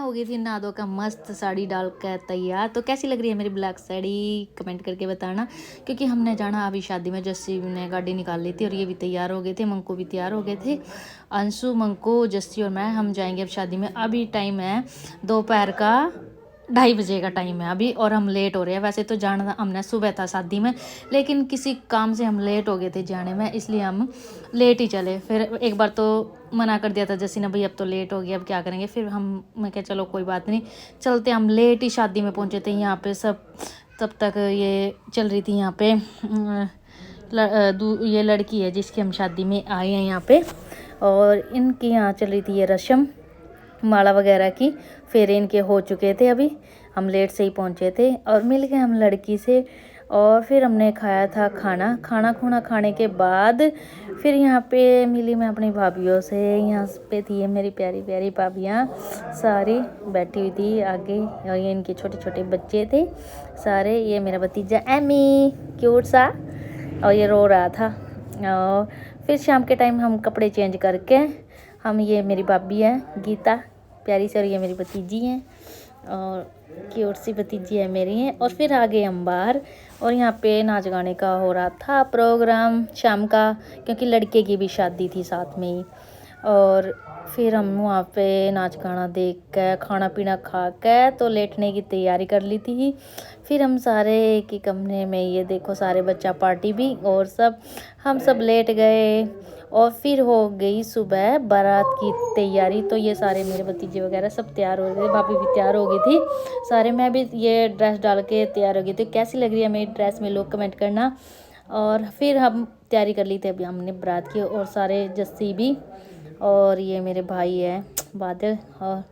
हो गई थी नहा धो का मस्त साड़ी डाल कर तैयार। तो कैसी लग रही है मेरी ब्लैक साड़ी कमेंट करके बताना, क्योंकि हमने जाना अभी शादी में। जस्सी ने गाड़ी निकाल ली थी और ये भी तैयार हो गए थे, मंकू भी तैयार हो गए थे। अंशु, मंकू, जस्सी और मैं हम जाएंगे अब शादी में। अभी टाइम है दोपहर का 2:30 का टाइम है अभी, और हम लेट हो रहे हैं। वैसे तो जाना हमने सुबह था शादी में, लेकिन किसी काम से हम लेट हो गए थे जाने में, इसलिए हम लेट ही चले। फिर एक बार तो मना कर दिया था जैसी ने, भाई अब तो लेट हो गया अब क्या करेंगे। फिर मैं क्या चलो कोई बात नहीं चलते। हम लेट ही शादी में पहुंचे थे यहाँ पे सब। तब तक ये चल रही थी यहाँ पे ये लड़की है जिसकी हम शादी में आए हैं यहाँ पे, और इनकी यहाँ चल रही थी ये रस्म माला वगैरह की। फेरे इनके हो चुके थे, अभी हम लेट से ही पहुँचे थे। और मिल गए हम लड़की से, और फिर हमने खाया था खाना खूना खाने के बाद फिर यहाँ पे मिली मैं अपनी भाभीयों से। यहाँ पे थी मेरी प्यारी प्यारी भाभियाँ सारी बैठी हुई थी आगे, और ये इनके छोटे छोटे बच्चे थे सारे। ये मेरा भतीजा एमी क्यूट सा, और ये रो रहा था। और फिर शाम के टाइम हम कपड़े चेंज करके हम, ये मेरी भाभी है गीता प्यारी सी, और ये मेरी भतीजी हैं, और क्यूट सी भतीजी है मेरी हैं। और फिर आ गए हम बाहर, और यहाँ पे नाच गाने का हो रहा था प्रोग्राम शाम का, क्योंकि लड़के की भी शादी थी साथ में ही। और फिर हम वहाँ पे नाच गाना देख कर खाना पीना खा कर तो लेटने की तैयारी कर ली थी। फिर हम सारे एक ही कमरे में, ये देखो सारे बच्चा पार्टी भी और सब, हम सब लेट गए। और फिर हो गई सुबह बारात की तैयारी। तो ये सारे मेरे भतीजे वगैरह सब तैयार हो गए, भाभी भी तैयार हो गई थी सारे। मैं भी ये ड्रेस डाल के तैयार हो गई थी। कैसी लग रही है मेरी ड्रेस में लोग कमेंट करना। और फिर हम तैयारी कर ली थी अभी हमने बारात की, और सारे जस्सी भी, और ये मेरे भाई है बादल और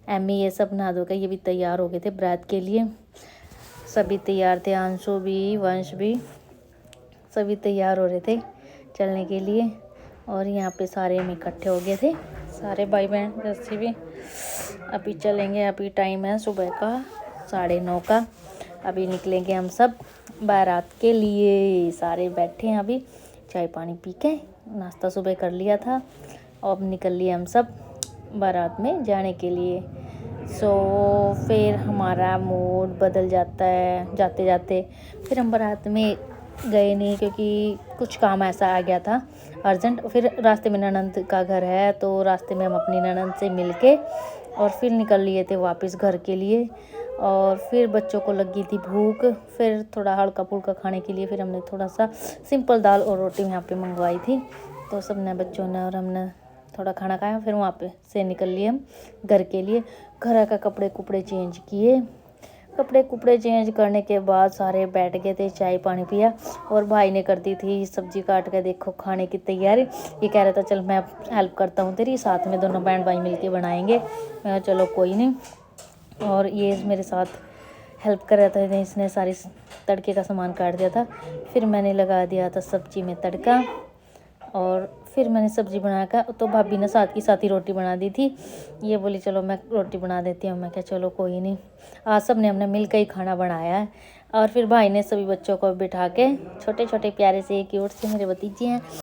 एमी, ये सब नहा धो के ये भी तैयार हो गए थे बारात के लिए। सभी तैयार थे, अंशु भी वंश भी सभी तैयार हो रहे थे चलने के लिए। और यहाँ पे सारे हम इकट्ठे हो गए थे, सारे भाई बहन जैसे भी। अभी चलेंगे, अभी टाइम है सुबह का 9:30 का। अभी निकलेंगे हम सब बारात के लिए। सारे बैठे हैं अभी चाय पानी पी के, नाश्ता सुबह कर लिया था, और अब निकल लिए हम सब बारात में जाने के लिए। फिर हमारा मूड बदल जाता है जाते जाते। फिर हम बारात में गए नहीं, क्योंकि कुछ काम ऐसा आ गया था अर्जेंट। फिर रास्ते में ननंद का घर है, तो रास्ते में हम अपनी ननंद से मिलके और फिर निकल लिए थे वापस घर के लिए। और फिर बच्चों को लगी थी भूख, फिर थोड़ा हल्का फुल्का खाने के लिए फिर हमने थोड़ा सा सिंपल दाल और रोटी यहाँ पे मंगवाई थी। तो सबने बच्चों ने और हमने थोड़ा खाना खाया। फिर वहाँ पे से निकल लिए हम घर के लिए। घर का कपड़े कुपड़े चेंज किए, कपड़े कुपड़े चेंज करने के बाद सारे बैठ गए थे, चाय पानी पिया। और भाई ने कर दी थी सब्जी काट के, देखो खाने की तैयारी। ये कह रहा था चल मैं हेल्प करता हूँ तेरी, साथ में दोनों बहन भाई मिलके बनाएंगे। मैं चलो कोई नहीं। और ये मेरे साथ हेल्प कर रहा था, इसने सारी तड़के का सामान काट दिया था। फिर मैंने लगा दिया था सब्जी में तड़का, और फिर मैंने सब्ज़ी बनाकर, तो भाभी ने साथ की साथ ही रोटी बना दी थी। ये बोली चलो मैं रोटी बना देती हूँ। मैं क्या चलो कोई नहीं, आज सब ने हमने मिल कर ही खाना बनाया है। और फिर भाई ने सभी बच्चों को बिठा के, छोटे छोटे प्यारे से क्यूट से मेरे भतीजे हैं,